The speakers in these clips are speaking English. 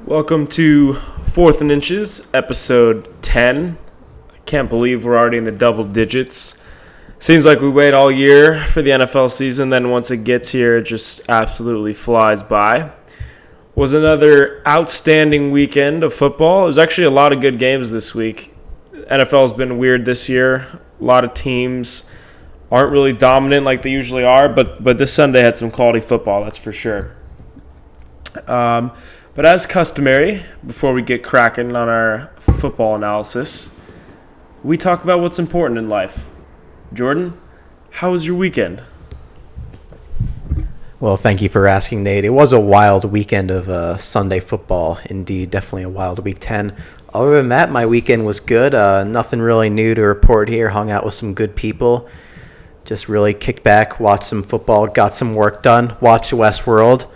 Welcome to Fourth and Inches, episode 10. I can't believe we're already in the double digits. Seems like we wait all year for the NFL season, then once it gets here, it just absolutely flies by. Was another outstanding weekend of football. There's actually a lot of good games this week. NFL's been weird this year. A lot of teams aren't really dominant like they usually are, but this Sunday had some quality football, that's for sure. But as customary, before we get cracking on our football analysis, we talk about what's important in life. Jordan, how was your weekend? Well, thank you for asking, Nate. It was a wild weekend of Sunday football. Indeed, definitely a wild week 10. Other than that, my weekend was good. Nothing really new to report here. Hung out with some good people. Just really kicked back, watched some football, got some work done, watched Westworld.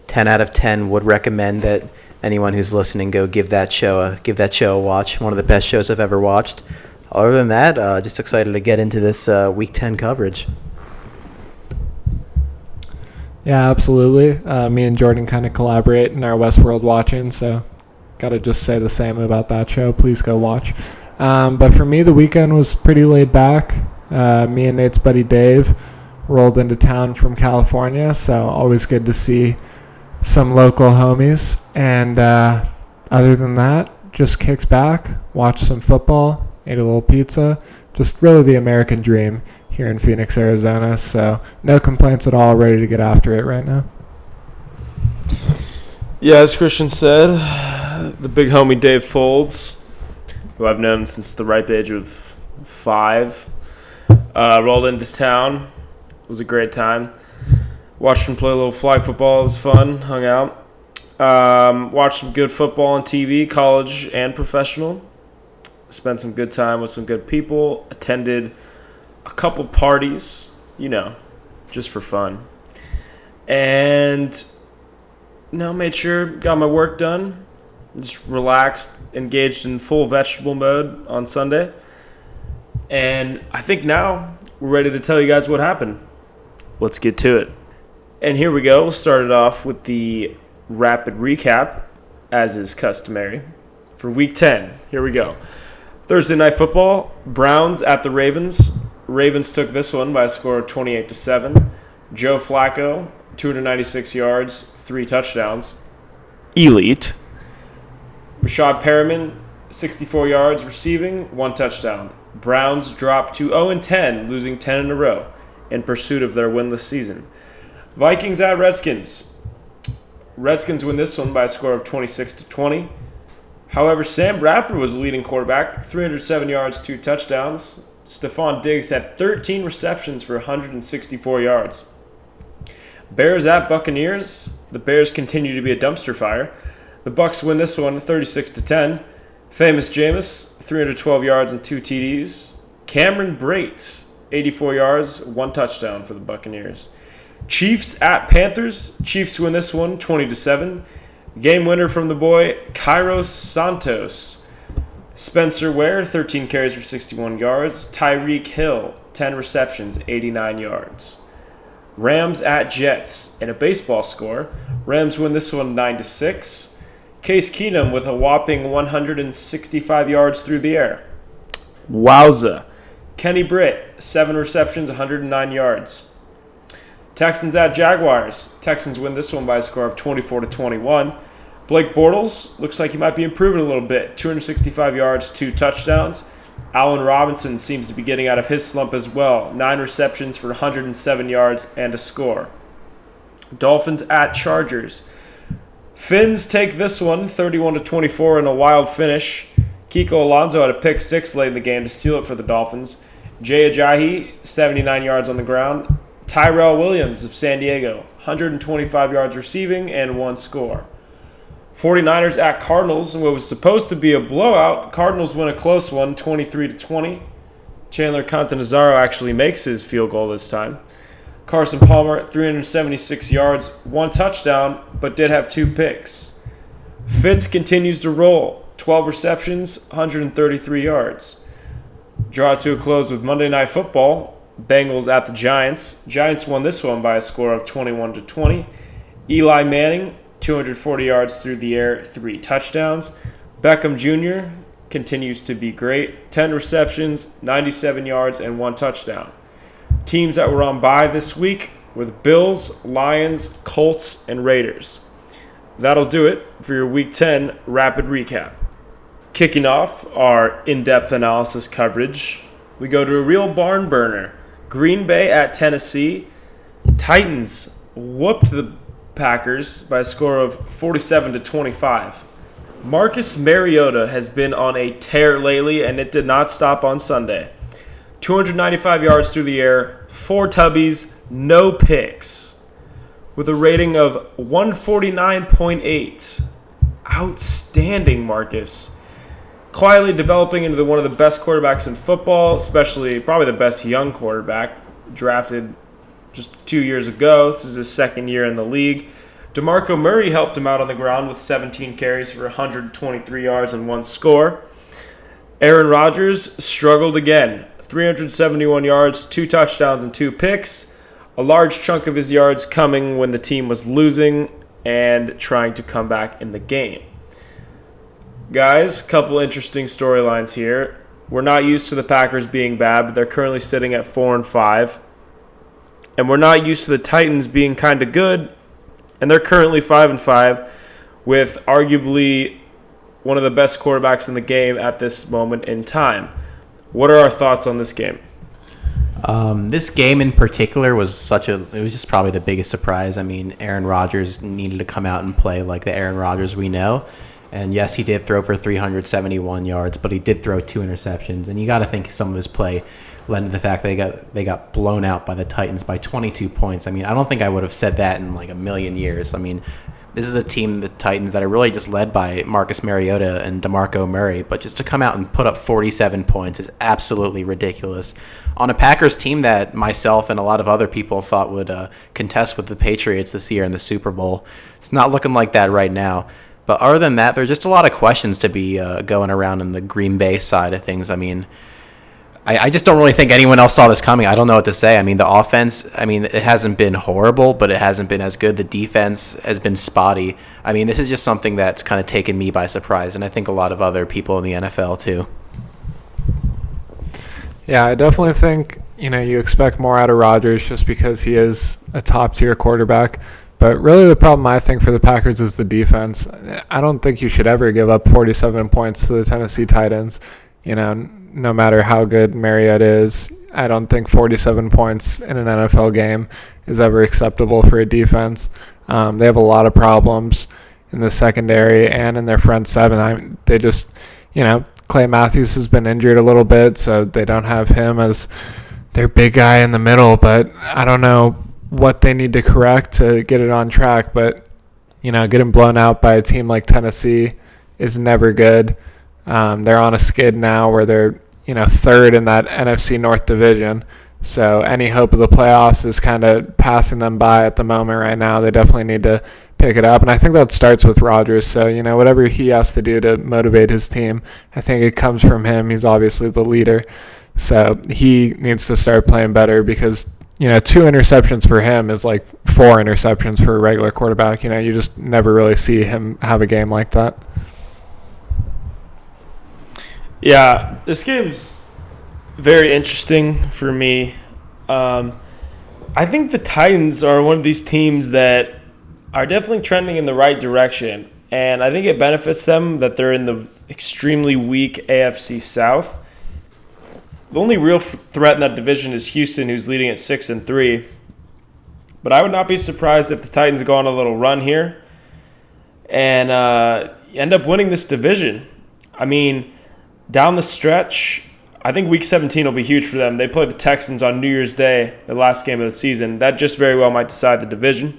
10 out of 10 would recommend that anyone who's listening go give that show a watch. One of the best shows I've ever watched. Other than that, just excited to get into this Week 10 coverage. Yeah, absolutely. Me and Jordan kind of collaborate in our Westworld watching, so got to just say the same about that show. Please go watch. But for me, the weekend was pretty laid back. Me and Nate's buddy Dave rolled into town from California, so always good to see some local homies. And other than that, just kicked back, watched some football, ate a little pizza. Just really the American dream here in Phoenix, Arizona. So no complaints at all, ready to get after it right now. Yeah, as Christian said, the big homie Dave Folds, who I've known since the ripe age of 5, rolled into town. It was a great time. Watched him play a little flag football. It was fun. Hung out. Watched some good football on TV, college and professional. Spent some good time with some good people. Attended a couple parties, just for fun. And, made sure, got my work done. Just relaxed, engaged in full vegetable mode on Sunday. And I think now we're ready to tell you guys what happened. Let's get to it. And here we go. We'll start it off with the rapid recap, as is customary, for Week 10. Here we go. Thursday Night Football, Browns at the Ravens. Ravens took this one by a score of 28-7. Joe Flacco, 296 yards, 3 touchdowns. Elite. Rashad Perriman, 64 yards receiving, 1 touchdown. Browns dropped to 0-10, losing 10 in a row in pursuit of their winless season. Vikings at Redskins. Redskins win this one by a score of 26-20. However, Sam Bradford was the leading quarterback, 307 yards, 2 touchdowns. Stephon Diggs had 13 receptions for 164 yards. Bears at Buccaneers. The Bears continue to be a dumpster fire. The Bucs win this one 36-10. Famous Jameis, 312 yards and 2 TDs. Cameron Brate, 84 yards, 1 touchdown for the Buccaneers. Chiefs at Panthers. Chiefs win this one 20-7. Game winner from the boy Kairos Santos. Spencer Ware, 13 carries for 61 yards. Tyreek Hill, 10 receptions, 89 yards. Rams at Jets. In a baseball score, Rams win this one 9-6. Case Keenum with a whopping 165 yards through the air. Wowza. Kenny Britt, 7 receptions, 109 yards. Texans at Jaguars. Texans win this one by a score of 24-21. Blake Bortles looks like he might be improving a little bit. 265 yards, 2 touchdowns. Allen Robinson seems to be getting out of his slump as well. 9 receptions for 107 yards and a score. Dolphins at Chargers. Finns take this one 31-24 in a wild finish. Kiko Alonso had a pick 6 late in the game to seal it for the Dolphins. Jay Ajayi, 79 yards on the ground. Tyrell Williams of San Diego, 125 yards receiving and 1 score. 49ers at Cardinals, in what was supposed to be a blowout. Cardinals win a close one, 23-20. Chandler Catanzaro actually makes his field goal this time. Carson Palmer, 376 yards, 1 touchdown, but did have 2 picks. Fitz continues to roll, 12 receptions, 133 yards. Draw to a close with Monday Night Football. Bengals at the Giants. Giants won this one by a score of 21-20. Eli Manning, 240 yards through the air, 3 touchdowns. Beckham Jr. continues to be great. 10 receptions, 97 yards, and 1 touchdown. Teams that were on bye this week were the Bills, Lions, Colts, and Raiders. That'll do it for your Week 10 rapid recap. Kicking off our in-depth analysis coverage, we go to a real barn burner. Green Bay at Tennessee. Titans whooped the Packers by a score of 47-25. Marcus Mariota has been on a tear lately, and it did not stop on Sunday. 295 yards through the air, 4 tubbies, no picks, with a rating of 149.8. Outstanding, Marcus. Quietly developing into one of the best quarterbacks in football, especially probably the best young quarterback, drafted just 2 years ago. This is his second year in the league. DeMarco Murray helped him out on the ground with 17 carries for 123 yards and 1 score. Aaron Rodgers struggled again. 371 yards, 2 touchdowns, and 2 picks. A large chunk of his yards coming when the team was losing and trying to come back in the game. Guys, couple interesting storylines here. We're not used to the Packers being bad, but they're currently sitting at 4-5. And we're not used to the Titans being kind of good, and they're currently 5-5 with arguably one of the best quarterbacks in the game at this moment in time. What are our thoughts on this game? This game in particular was it was just probably the biggest surprise. I mean, Aaron Rodgers needed to come out and play like the Aaron Rodgers we know. And yes, he did throw for 371 yards, but he did throw 2 interceptions. And you got to think some of his play led to the fact they got blown out by the Titans by 22 points. I mean, I don't think I would have said that in like a million years. I mean, this is a team, the Titans, that are really just led by Marcus Mariota and DeMarco Murray. But just to come out and put up 47 points is absolutely ridiculous. On a Packers team that myself and a lot of other people thought would contest with the Patriots this year in the Super Bowl, it's not looking like that right now. But other than that, there's just a lot of questions to be going around in the Green Bay side of things. I mean, I just don't really think anyone else saw this coming. I don't know what to say. I mean, the offense, it hasn't been horrible, but it hasn't been as good. The defense has been spotty. I mean, this is just something that's kind of taken me by surprise, and I think a lot of other people in the NFL too. Yeah, I definitely think, you expect more out of Rodgers just because he is a top-tier quarterback. But really the problem, I think, for the Packers is the defense. I don't think you should ever give up 47 points to the Tennessee Titans. No matter how good Mariota is, I don't think 47 points in an NFL game is ever acceptable for a defense. They have a lot of problems in the secondary and in their front seven. They just, Clay Matthews has been injured a little bit, so they don't have him as their big guy in the middle. But I don't know what they need to correct to get it on track. But, getting blown out by a team like Tennessee is never good. They're on a skid now where they're, third in that NFC North division. So any hope of the playoffs is kind of passing them by at the moment right now. They definitely need to pick it up. And I think that starts with Rodgers. So, whatever he has to do to motivate his team, I think it comes from him. He's obviously the leader. So he needs to start playing better because, 2 interceptions for him is like 4 interceptions for a regular quarterback. You just never really see him have a game like that. Yeah, this game's very interesting for me. I think the Titans are one of these teams that are definitely trending in the right direction, and I think it benefits them that they're in the extremely weak AFC South. The only real threat in that division is Houston, who's leading at 6-3. But I would not be surprised if the Titans go on a little run here and end up winning this division. I mean, down the stretch, I think Week 17 will be huge for them. They play the Texans on New Year's Day, the last game of the season. That just very well might decide the division.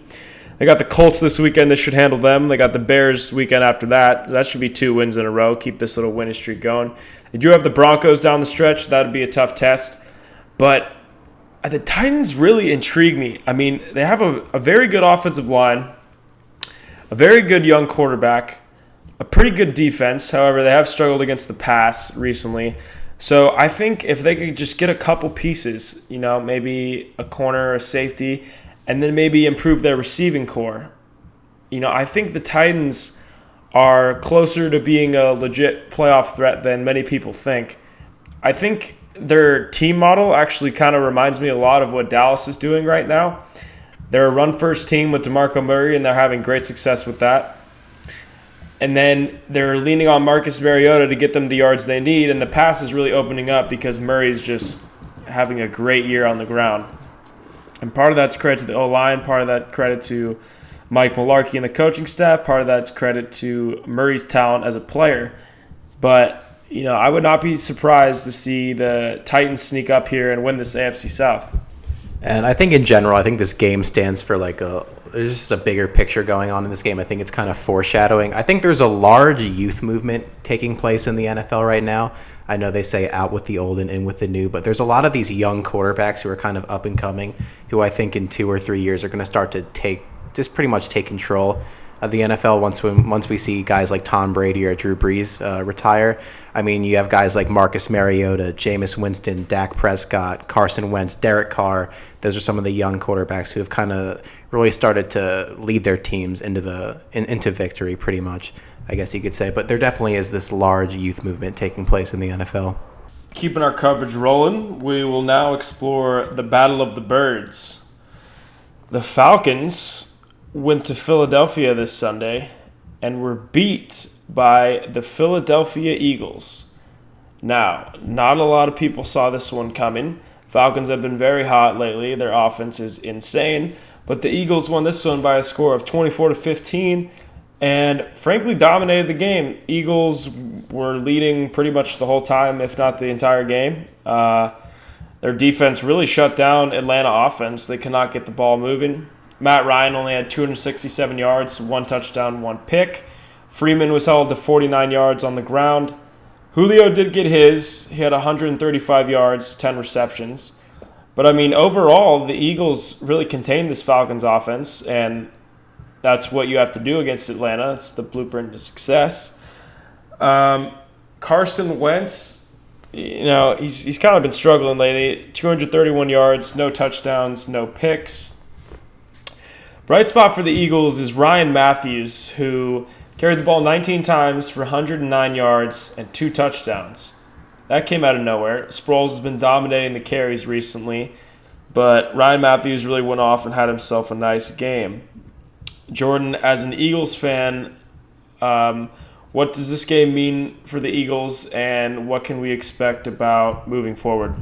They got the Colts this weekend. They should handle them. They got the Bears weekend after that. That should be 2 wins in a row. Keep this little winning streak going. They do have the Broncos down the stretch. That would be a tough test. But the Titans really intrigue me. I mean, they have a very good offensive line, a very good young quarterback, a pretty good defense. However, they have struggled against the pass recently. So I think if they could just get a couple pieces, maybe a corner or a safety, and then maybe improve their receiving core, I think the Titans are closer to being a legit playoff threat than many people think. I think their team model actually kind of reminds me a lot of what Dallas is doing right now. They're a run-first team with DeMarco Murray, and they're having great success with that. And then they're leaning on Marcus Mariota to get them the yards they need, and the pass is really opening up because Murray's just having a great year on the ground. And part of that's credit to the O-line, part of that credit to Mike Mularkey and the coaching staff, part of that's credit to Murray's talent as a player. But, I would not be surprised to see the Titans sneak up here and win this AFC South. And I think in general, this game stands for there's just a bigger picture going on in this game. I think it's kind of foreshadowing. I think there's a large youth movement taking place in the NFL right now. I know they say out with the old and in with the new, but there's a lot of these young quarterbacks who are kind of up and coming, who I think in 2 or 3 years are going to start to pretty much take control of the NFL once we see guys like Tom Brady or Drew Brees retire. You have guys like Marcus Mariota, Jameis Winston, Dak Prescott, Carson Wentz, Derek Carr. Those are some of the young quarterbacks who have kind of really started to lead their teams into victory, pretty much, I guess you could say. But there definitely is this large youth movement taking place in the NFL. Keeping our coverage rolling, we will now explore the Battle of the Birds. The Falcons went to Philadelphia this Sunday and were beat by the Philadelphia Eagles. Now, not a lot of people saw this one coming. Falcons have been very hot lately. Their offense is insane. But the Eagles won this one by a score of 24-15 and frankly dominated the game. Eagles were leading pretty much the whole time, if not the entire game. Their defense really shut down Atlanta offense. They cannot get the ball moving. Matt Ryan only had 267 yards, 1 touchdown, 1 pick. Freeman was held to 49 yards on the ground. Julio did get his. He had 135 yards, 10 receptions. But, overall, the Eagles really contained this Falcons offense, and that's what you have to do against Atlanta. It's the blueprint to success. Carson Wentz, he's kind of been struggling lately. 231 yards, no touchdowns, no picks. Bright spot for the Eagles is Ryan Matthews, who carried the ball 19 times for 109 yards and 2 touchdowns. That came out of nowhere. Sproles has been dominating the carries recently, but Ryan Matthews really went off and had himself a nice game. Jordan, as an Eagles fan, what does this game mean for the Eagles, and what can we expect about moving forward?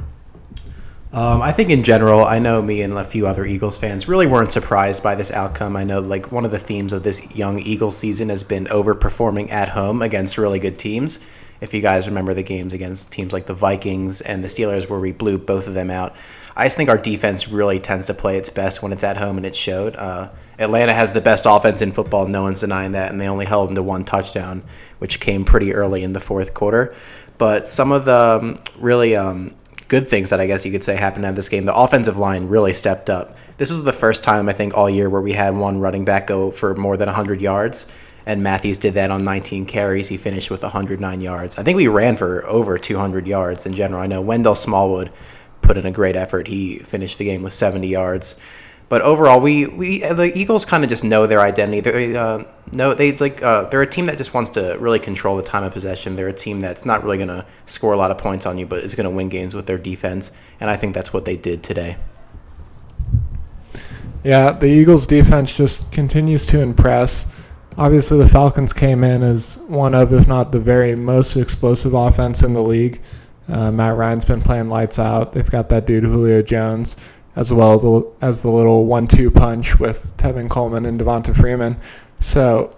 I think in general, I know me and a few other Eagles fans really weren't surprised by this outcome. I know one of the themes of this young Eagles season has been overperforming at home against really good teams. If you guys remember the games against teams like the Vikings and the Steelers where we blew both of them out, I just think our defense really tends to play its best when it's at home, and it showed. Atlanta has the best offense in football, no one's denying that, and they only held them to 1 touchdown, which came pretty early in the fourth quarter. But some of the really good things that I guess you could say happened in this game, the offensive line really stepped up. This was the first time, I think, all year where we had one running back go for more than 100 yards, and Matthews did that on 19 carries. He finished with 109 yards. I think we ran for over 200 yards in general. I know Wendell Smallwood put in a great effort. He finished the game with 70 yards. But overall, the Eagles kind of just know their identity. They're a team that just wants to really control the time of possession. They're a team that's not really going to score a lot of points on you, but is going to win games with their defense. And I think that's what they did today. Yeah, the Eagles' defense just continues to impress. Obviously, the Falcons came in as one of, if not the very most explosive offense in the league. Matt Ryan's been playing lights out. They've got that dude Julio Jones, as well as the little 1-2 punch with Tevin Coleman and Devonta Freeman. So,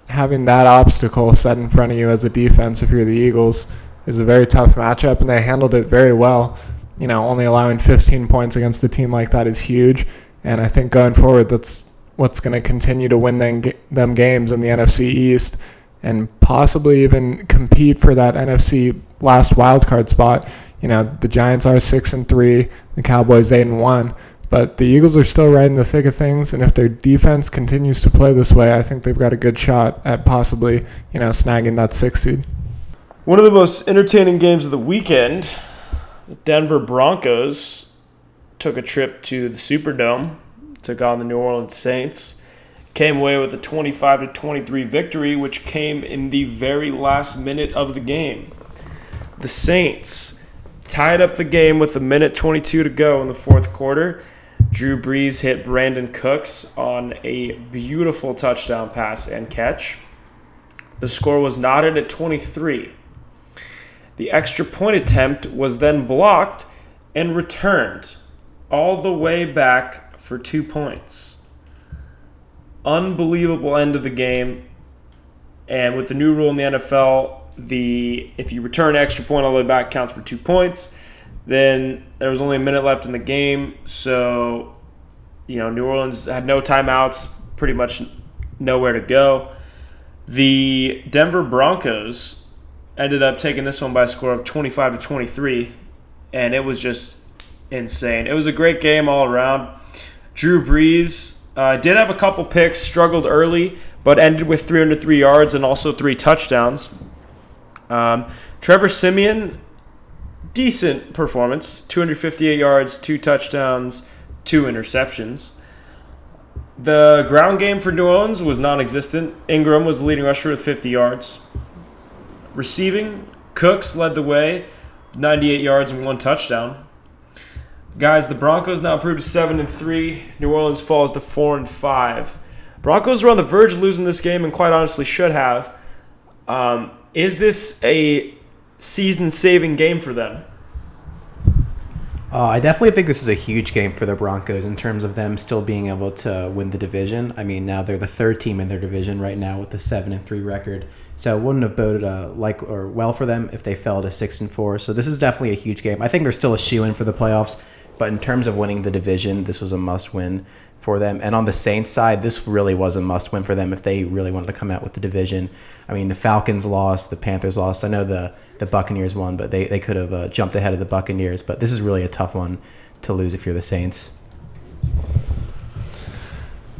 having that obstacle set in front of you as a defense, if you're the Eagles, is a very tough matchup, and they handled it very well. Only allowing 15 points against a team like that is huge, and I think going forward, that's what's going to continue to win them games in the NFC East and possibly even compete for that NFC last wildcard spot. The Giants are 6-3, the Cowboys 8-1, but the Eagles are still right in the thick of things, and if their defense continues to play this way, I think they've got a good shot at possibly, snagging that 6th seed. One of the most entertaining games of the weekend, the Denver Broncos took a trip to the Superdome, took on the New Orleans Saints. came away with a 25-23 victory, which came in the very last minute of the game. The Saints tied up the game with 1:22 to go in the fourth quarter. Drew Brees hit Brandon Cooks on a beautiful touchdown pass and catch. The score was knotted at 23. The extra point attempt was then blocked and returned all the way back for 2 points. Unbelievable end of the game. And with the new rule in the NFL, if you return an extra point all the way back, counts for 2 points. Then there was only a minute left in the game, so New Orleans had no timeouts, pretty much nowhere to go. The Denver Broncos ended up taking this one by a score of 25-23, and it was just insane. It was a great game all around. Drew Brees did have a couple picks, struggled early, but ended with 303 yards and also 3 touchdowns. Trevor Siemian, decent performance, 258 yards, 2 touchdowns, 2 interceptions. The ground game for New Orleans was non-existent. Ingram was the leading rusher with 50 yards. Receiving, Cooks led the way, 98 yards and 1 touchdown. Guys, the Broncos now improved to 7-3. New Orleans falls to 4-5. Broncos were on the verge of losing this game and quite honestly should have. Is this a season-saving game for them? I definitely think this is a huge game for the Broncos in terms of them still being able to win the division. I mean, now they're the 3rd team in their division right now with the 7-3 record. So it wouldn't have boded well for them if they fell to 6-4. So this is definitely a huge game. I think they're still a shoo-in for the playoffs. But in terms of winning the division, this was a must-win for them. And on the Saints side, this really was a must-win for them if they really wanted to come out with the division. I mean, the Falcons lost, the Panthers lost. I know the Buccaneers won, but they could have jumped ahead of the Buccaneers. But this is really a tough one to lose if you're the Saints.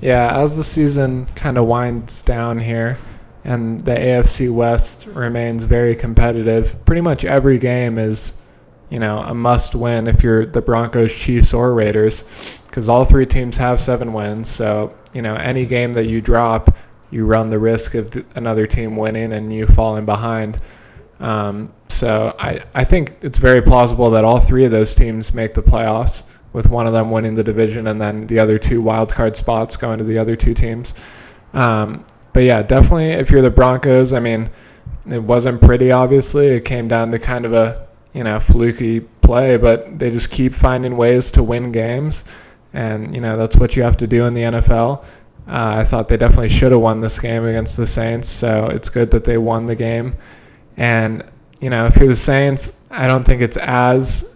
Yeah, as the season kind of winds down here and the AFC West remains very competitive, pretty much every game is a must-win if you're the Broncos, Chiefs, or Raiders, because all 3 teams have 7 wins. So, any game that you drop, you run the risk of another team winning and you falling behind. So I think it's very plausible that all 3 of those teams make the playoffs, with one of them winning the division and then the other 2 wildcard spots going to the other 2 teams. But yeah, definitely if you're the Broncos, I mean, it wasn't pretty, obviously. It came down to kind of a fluky play, but they just keep finding ways to win games. And, that's what you have to do in the NFL. I thought they definitely should have won this game against the Saints, so it's good that they won the game. And, if you're the Saints, I don't think it's as,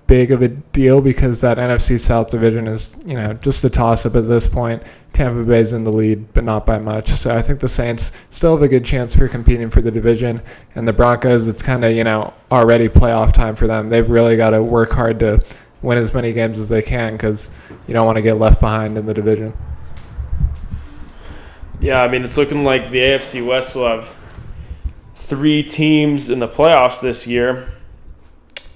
big of a deal because that NFC South division is, just a toss-up at this point. Tampa Bay's in the lead, but not by much. So I think the Saints still have a good chance for competing for the division. And the Broncos, it's kind of, already playoff time for them. They've really got to work hard to win as many games as they can because you don't want to get left behind in the division. Yeah, I mean, it's looking like the AFC West will have 3 teams in the playoffs this year.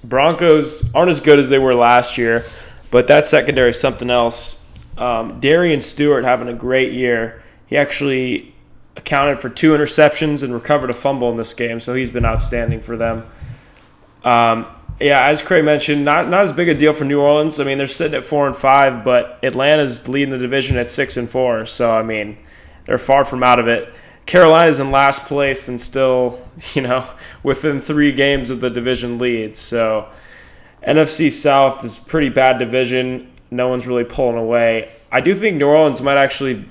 Broncos aren't as good as they were last year, but that secondary is something else. Darian Stewart having a great year. He actually accounted for 2 interceptions and recovered a fumble in this game, so he's been outstanding for them. As Craig mentioned, not as big a deal for New Orleans. I mean, they're sitting at 4-5, but Atlanta's leading the division at 6-4. So I mean, they're far from out of it. Carolina's in last place and still, within 3 games of the division lead. So NFC South is a pretty bad division. No one's really pulling away. I do think New Orleans might actually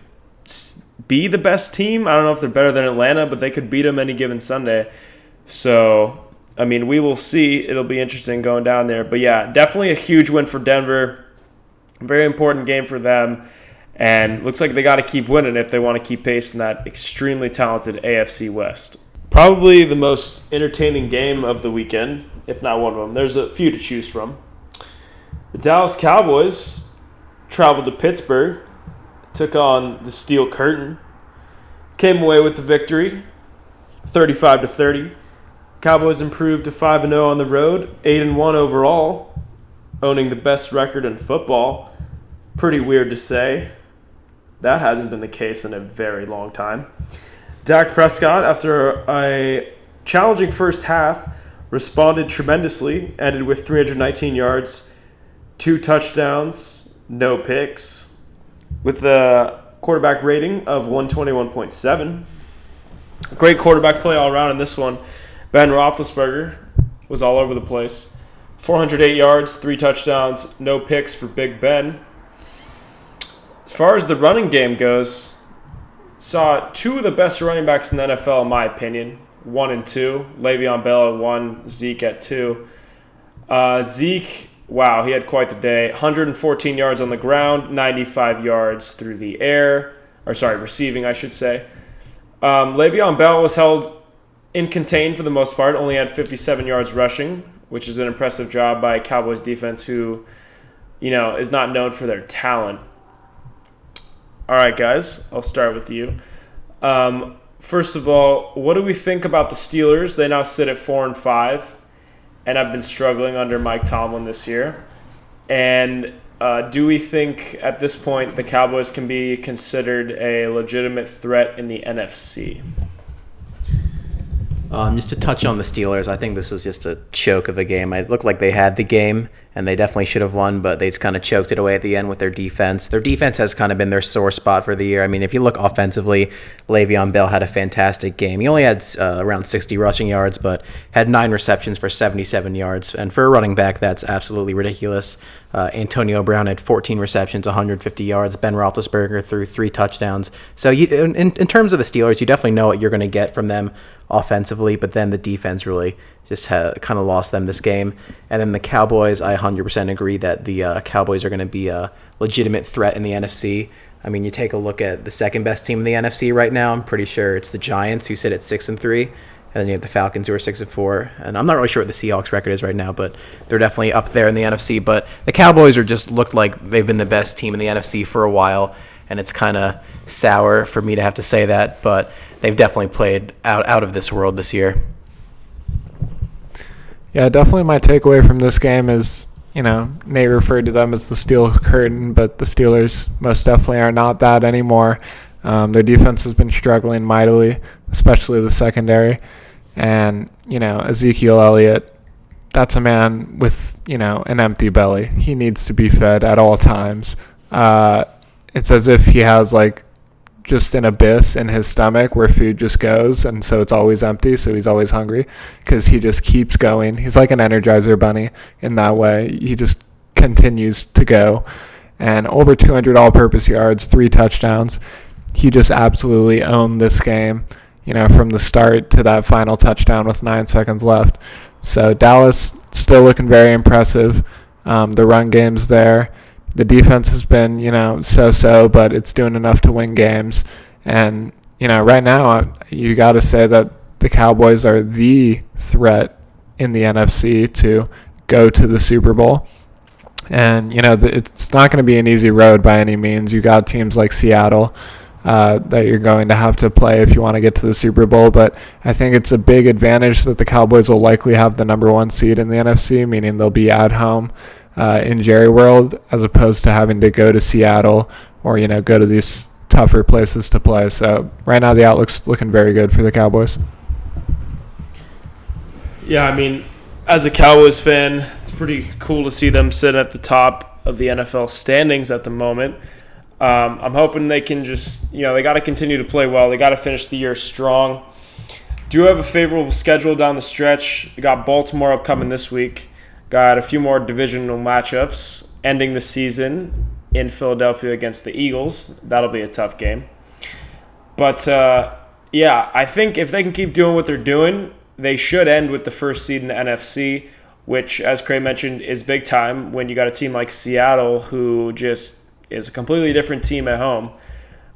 be the best team. I don't know if they're better than Atlanta, but they could beat them any given Sunday. So, I mean, we will see. It'll be interesting going down there. But, yeah, definitely a huge win for Denver. Very important game for them. And looks like they got to keep winning if they want to keep pace in that extremely talented AFC West. Probably the most entertaining game of the weekend, if not one of them. There's a few to choose from. The Dallas Cowboys traveled to Pittsburgh, took on the Steel Curtain, came away with the victory, 35-30. Cowboys improved to 5-0 on the road, 8-1 overall, owning the best record in football. Pretty weird to say. That hasn't been the case in a very long time. Dak Prescott, after a challenging first half, responded tremendously, ended with 319 yards, 2 touchdowns, no picks, with a quarterback rating of 121.7. Great quarterback play all around in this one. Ben Roethlisberger was all over the place. 408 yards, 3 touchdowns, no picks for Big Ben. As far as the running game goes, saw 2 of the best running backs in the NFL, in my opinion. 1 and 2. Le'Veon Bell at 1, Zeke at 2. Zeke, wow, he had quite the day. 114 yards on the ground, 95 yards through the air. Receiving, I should say. Le'Veon Bell was held in contained for the most part, only had 57 yards rushing, which is an impressive job by Cowboys defense who, is not known for their talent. All right, guys, I'll start with you. First of all, what do we think about the Steelers? They now sit at 4-5, and have been struggling under Mike Tomlin this year. And do we think at this point the Cowboys can be considered a legitimate threat in the NFC? Just to touch on the Steelers, I think this was just a choke of a game. It looked like they had the game, and they definitely should have won, but they just kind of choked it away at the end with their defense. Their defense has kind of been their sore spot for the year. I mean, if you look offensively, Le'Veon Bell had a fantastic game. He only had around 60 rushing yards, but had 9 receptions for 77 yards. And for a running back, that's absolutely ridiculous. Antonio Brown had 14 receptions, 150 yards. Ben Roethlisberger threw 3 touchdowns. So in terms of the Steelers, you definitely know what you're going to get from them offensively, but then the defense really just kind of lost them this game. And then the Cowboys, I 100% agree that the Cowboys are going to be a legitimate threat in the NFC. I mean, you take a look at the second best team in the NFC right now. I'm pretty sure it's the Giants, who sit at 6-3, and then you have the Falcons, who are 6-4. And I'm not really sure what the Seahawks record is right now, but they're definitely up there in the NFC. But the Cowboys are just looked like they've been the best team in the NFC for a while, and it's kind of sour for me to have to say that, but they've definitely played out of this world this year. Yeah, definitely my takeaway from this game is, Nate referred to them as the steel curtain, but the Steelers most definitely are not that anymore. Their defense has been struggling mightily, especially the secondary. And, Ezekiel Elliott, that's a man with, an empty belly. He needs to be fed at all times. It's as if he has, just an abyss in his stomach where food just goes, and so it's always empty, so he's always hungry because he just keeps going. He's like an Energizer bunny in that way. He just continues to go. And over 200 all-purpose yards, 3 touchdowns. He just absolutely owned this game, from the start to that final touchdown with 9 seconds left. So Dallas still looking very impressive. The run game's there. The defense has been, so-so, but it's doing enough to win games. And, right now, you got to say that the Cowboys are the threat in the NFC to go to the Super Bowl. And, it's not going to be an easy road by any means. You got teams like Seattle that you're going to have to play if you want to get to the Super Bowl. But I think it's a big advantage that the Cowboys will likely have the number 1 seed in the NFC, meaning they'll be at home in Jerry World, as opposed to having to go to Seattle or, go to these tougher places to play. So right now the outlook's looking very good for the Cowboys. Yeah, I mean, as a Cowboys fan, it's pretty cool to see them sit at the top of the NFL standings at the moment. I'm hoping they can just, they got to continue to play well. They got to finish the year strong. Do have a favorable schedule down the stretch. We got Baltimore upcoming this week. Got a few more divisional matchups ending the season in Philadelphia against the Eagles. That'll be a tough game. But, I think if they can keep doing what they're doing, they should end with the first seed in the NFC, which, as Craig mentioned, is big time when you got a team like Seattle who just is a completely different team at home.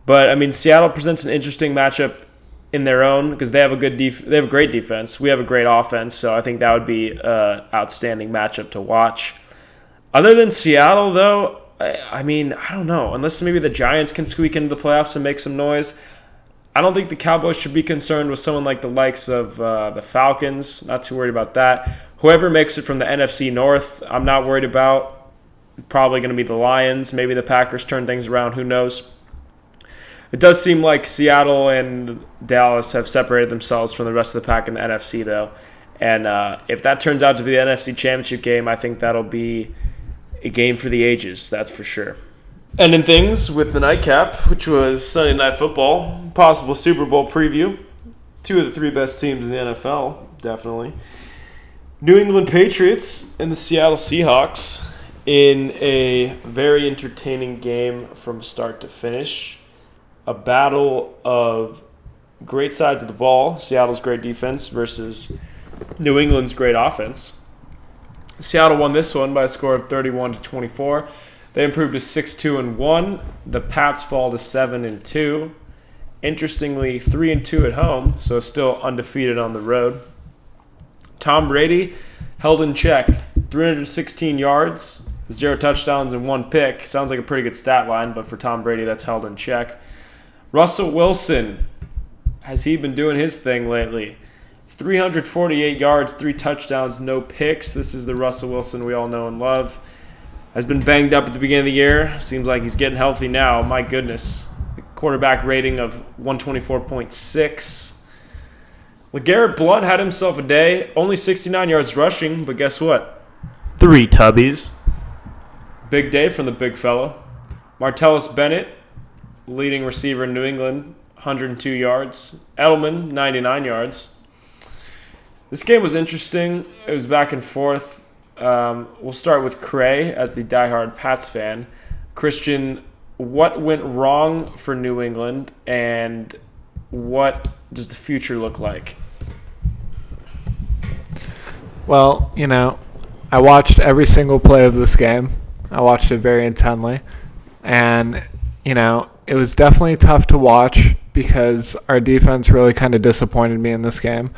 But, I mean, Seattle presents an interesting matchup in their own because they have a they have a great defense. We have a great offense, so I think that would be an outstanding matchup to watch. Other than Seattle, though, I mean, I don't know. Unless maybe the Giants can squeak into the playoffs and make some noise, I don't think the Cowboys should be concerned with someone like the likes of the Falcons. Not too worried about that. Whoever makes it from the NFC North, I'm not worried about. Probably going to be the Lions. Maybe the Packers turn things around. Who knows? It does seem like Seattle and Dallas have separated themselves from the rest of the pack in the NFC, though. And if that turns out to be the NFC Championship game, I think that'll be a game for the ages, that's for sure. Ending things with the nightcap, which was Sunday Night Football, possible Super Bowl preview. 2 of the 3 best teams in the NFL, definitely. New England Patriots and the Seattle Seahawks in a very entertaining game from start to finish. A battle of great sides of the ball, Seattle's great defense versus New England's great offense. Seattle won this one by a score of 31-24. They improved to 6-2-1. The Pats fall to 7-2. Interestingly, 3-2 at home, so still undefeated on the road. Tom Brady held in check, 316 yards, 0 touchdowns, and 1 pick. Sounds like a pretty good stat line, but for Tom Brady, that's held in check. Russell Wilson, has he been doing his thing lately? 348 yards, 3 touchdowns, no picks. This is the Russell Wilson we all know and love. Has been banged up at the beginning of the year. Seems like he's getting healthy now. My goodness. Quarterback rating of 124.6. LeGarrette Blount had himself a day. Only 69 yards rushing, but guess what? 3 tubbies. Big day from the big fellow. Martellus Bennett, leading receiver in New England, 102 yards. Edelman, 99 yards. This game was interesting. It was back and forth. We'll start with Cray as the diehard Pats fan. Christian, what went wrong for New England, and what does the future look like? Well, I watched every single play of this game. I watched it very intently. And, it was definitely tough to watch because our defense really kind of disappointed me in this game.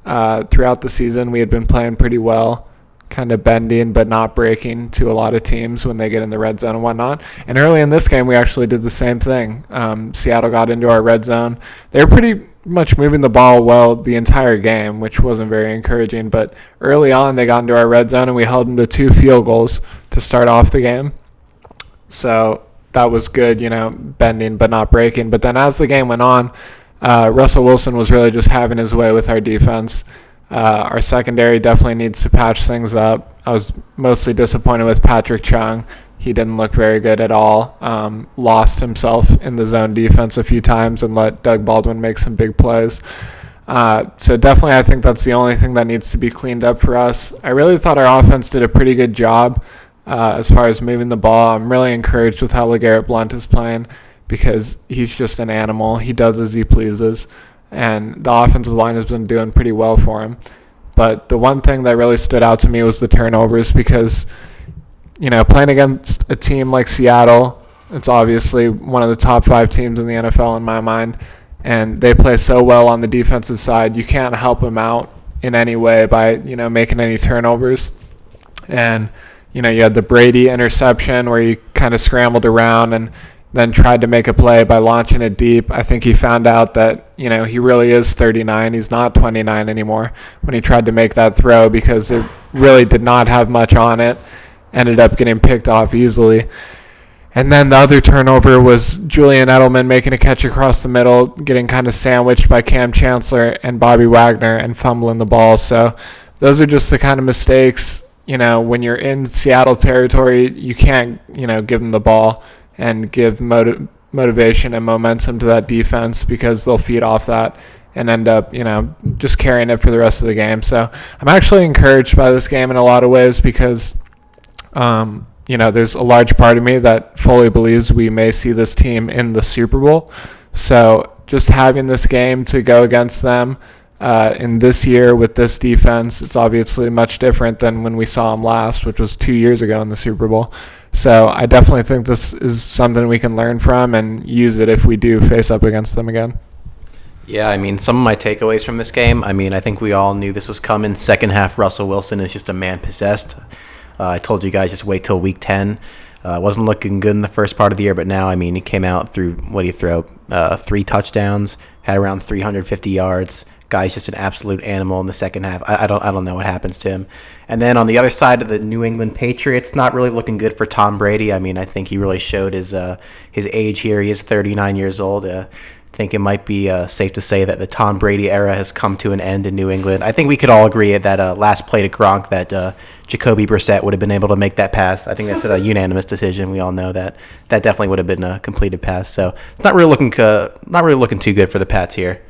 Throughout the season, we had been playing pretty well, kind of bending but not breaking to a lot of teams when they get in the red zone and whatnot. And early in this game, we actually did the same thing. Seattle got into our red zone. They were pretty much moving the ball well the entire game, which wasn't very encouraging. But early on, they got into our red zone, and we held them to 2 field goals to start off the game. So that was good, bending but not breaking. But then as the game went on, Russell Wilson was really just having his way with our defense. Our secondary definitely needs to patch things up. I was mostly disappointed with Patrick Chung. He didn't look very good at all. Lost himself in the zone defense a few times and let Doug Baldwin make some big plays. So definitely I think that's the only thing that needs to be cleaned up for us. I really thought our offense did a pretty good job as far as moving the ball. I'm really encouraged with how LeGarrette Blount is playing because he's just an animal. He does as he pleases. And the offensive line has been doing pretty well for him. But the one thing that really stood out to me was the turnovers because, playing against a team like Seattle, it's obviously one of the top 5 teams in the NFL in my mind, and they play so well on the defensive side. You can't help them out in any way by, making any turnovers. And, you had the Brady interception where he kind of scrambled around and then tried to make a play by launching it deep. I think he found out that, he really is 39. He's not 29 anymore when he tried to make that throw because it really did not have much on it. Ended up getting picked off easily. And then the other turnover was Julian Edelman making a catch across the middle, getting kind of sandwiched by Cam Chancellor and Bobby Wagner and fumbling the ball. So those are just the kind of mistakes, when you're in Seattle territory, you can't, give them the ball and give motivation and momentum to that defense because they'll feed off that and end up, just carrying it for the rest of the game. So I'm actually encouraged by this game in a lot of ways because, there's a large part of me that fully believes we may see this team in the Super Bowl. So just having this game to go against them in this year with this defense, it's obviously much different than when we saw them last, which was 2 years ago in the Super Bowl. So I definitely think this is something we can learn from and use it if we do face up against them again. Yeah, some of my takeaways from this game, I think we all knew this was coming. Second half, Russell Wilson is just a man possessed. I told you guys just wait till week 10. Wasn't looking good in the first part of the year, but now, he came out through, 3 touchdowns, had around 350 yards, Guy's just an absolute animal in the second half. I don't know what happens to him. And then on the other side of the New England Patriots, not really looking good for Tom Brady. I mean, I think he really showed his age here. He is 39 years old. I think it might be safe to say that the Tom Brady era has come to an end in New England. I think we could all agree that last play to Gronk that Jacoby Brissett would have been able to make that pass. I think that's a unanimous decision. We all know that definitely would have been a completed pass. So it's not really looking too good for the Pats here.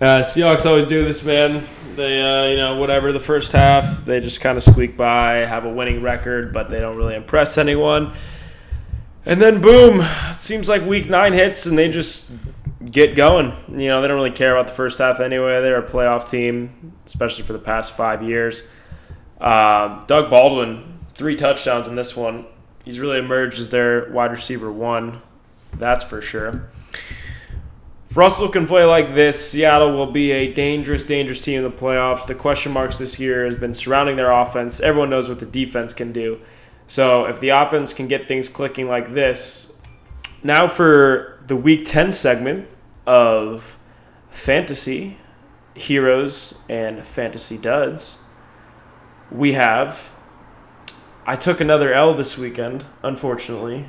Seahawks always do this, man. They, whatever the first half, they just kind of squeak by, have a winning record, but they don't really impress anyone. And then, boom, it seems like week 9 hits, and they just get going. They don't really care about the first half anyway. They're a playoff team, especially for the past 5 years. Doug Baldwin, 3 touchdowns in this one. He's really emerged as their wide receiver 1. That's for sure. If Russell can play like this, Seattle will be a dangerous, dangerous team in the playoffs. The question marks this year has been surrounding their offense. Everyone knows what the defense can do. So if the offense can get things clicking like this. Now for the Week 10 segment of Fantasy Heroes and Fantasy Duds, I took another L this weekend, unfortunately.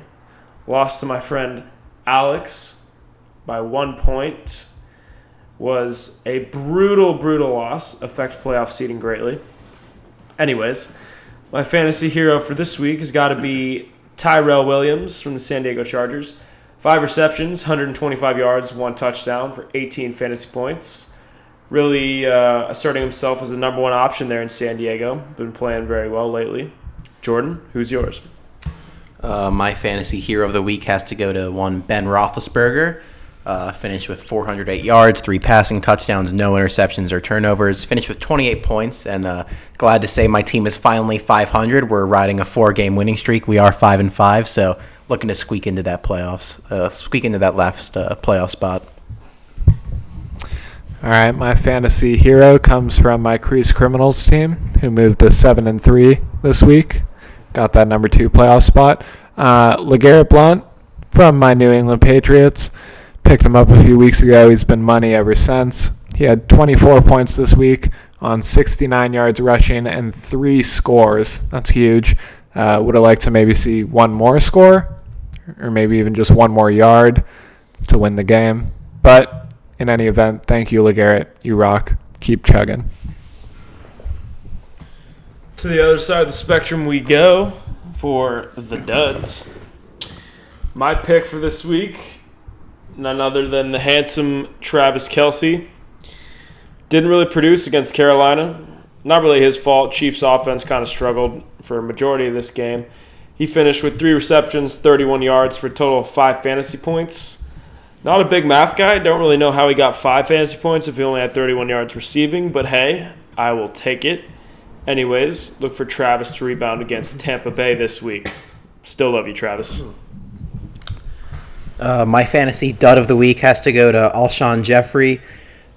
Lost to my friend Alex by 1 point. Was a brutal, brutal loss. Affect playoff seeding greatly. Anyways, my fantasy hero for this week has got to be Tyrell Williams from the San Diego Chargers. 5 receptions, 125 yards, 1 touchdown for 18 fantasy points. Really asserting himself as the number 1 option there in San Diego. Been playing very well lately. Jordan, who's yours? My fantasy hero of the week has to go to one Ben Roethlisberger. Finished with 408 yards, 3 passing touchdowns, no interceptions or turnovers. Finished with 28 points, and glad to say my team is finally 500. We're riding a 4-game winning streak. We are 5-5, so looking to squeak into that last playoff spot. All right, my fantasy hero comes from my Crease Criminals team, who moved to 7-3 this week. Got that number 2 playoff spot. LeGarrette Blount from my New England Patriots. Picked him up a few weeks ago. He's been money ever since. He had 24 points this week on 69 yards rushing and 3 scores. That's huge. Would have liked to maybe see one more score or maybe even just 1 more yard to win the game. But in any event, thank you, LeGarrette. You rock. Keep chugging. To the other side of the spectrum we go for the duds. My pick for this week, none other than the handsome Travis Kelce. Didn't really produce against Carolina. Not really his fault. Chiefs offense kind of struggled for a majority of this game. He finished with 3 receptions, 31 yards for a total of 5 fantasy points. Not a big math guy. Don't really know how he got 5 fantasy points if he only had 31 yards receiving, but hey, I will take it. Anyways, look for Travis to rebound against Tampa Bay this week. Still love you, Travis. My fantasy dud of the week has to go to Alshon Jeffrey.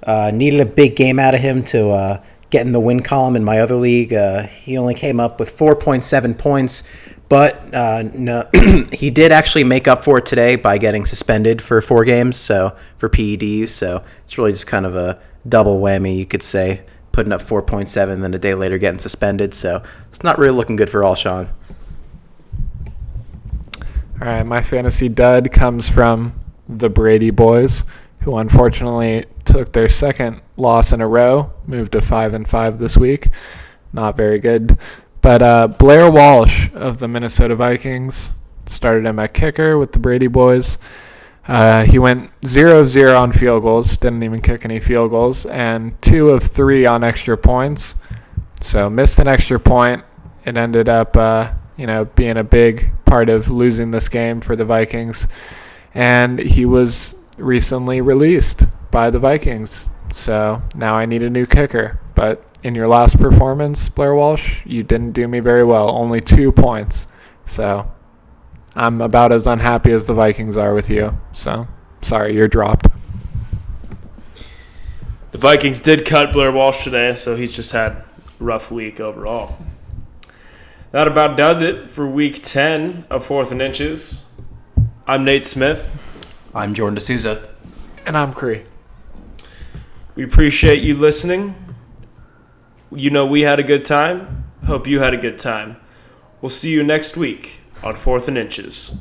Needed a big game out of him to get in the win column in my other league. He only came up with 4.7 points, but no, he did actually make up for it today by getting suspended for 4 games, so for PEDs. So it's really just kind of a double whammy, you could say, putting up 4.7 and then a day later getting suspended. So it's not really looking good for Alshon. All right, my fantasy dud comes from the Brady boys, who unfortunately took their 2nd loss in a row, moved to 5-5 this week. Not very good. But Blair Walsh of the Minnesota Vikings started him at kicker with the Brady boys. He went 0 of 0 on field goals, didn't even kick any field goals, and 2 of 3 on extra points. So missed an extra point. It ended up being a big part of losing this game for the Vikings. And he was recently released by the Vikings. So now I need a new kicker. But in your last performance, Blair Walsh, you didn't do me very well. Only 2 points. So I'm about as unhappy as the Vikings are with you. So sorry, you're dropped. The Vikings did cut Blair Walsh today, so he's just had a rough week overall. That about does it for Week 10 of 4th and Inches. I'm Nate Smith. I'm Jordan D'Souza. And I'm Cree. We appreciate you listening. You know we had a good time. Hope you had a good time. We'll see you next week on 4th and Inches.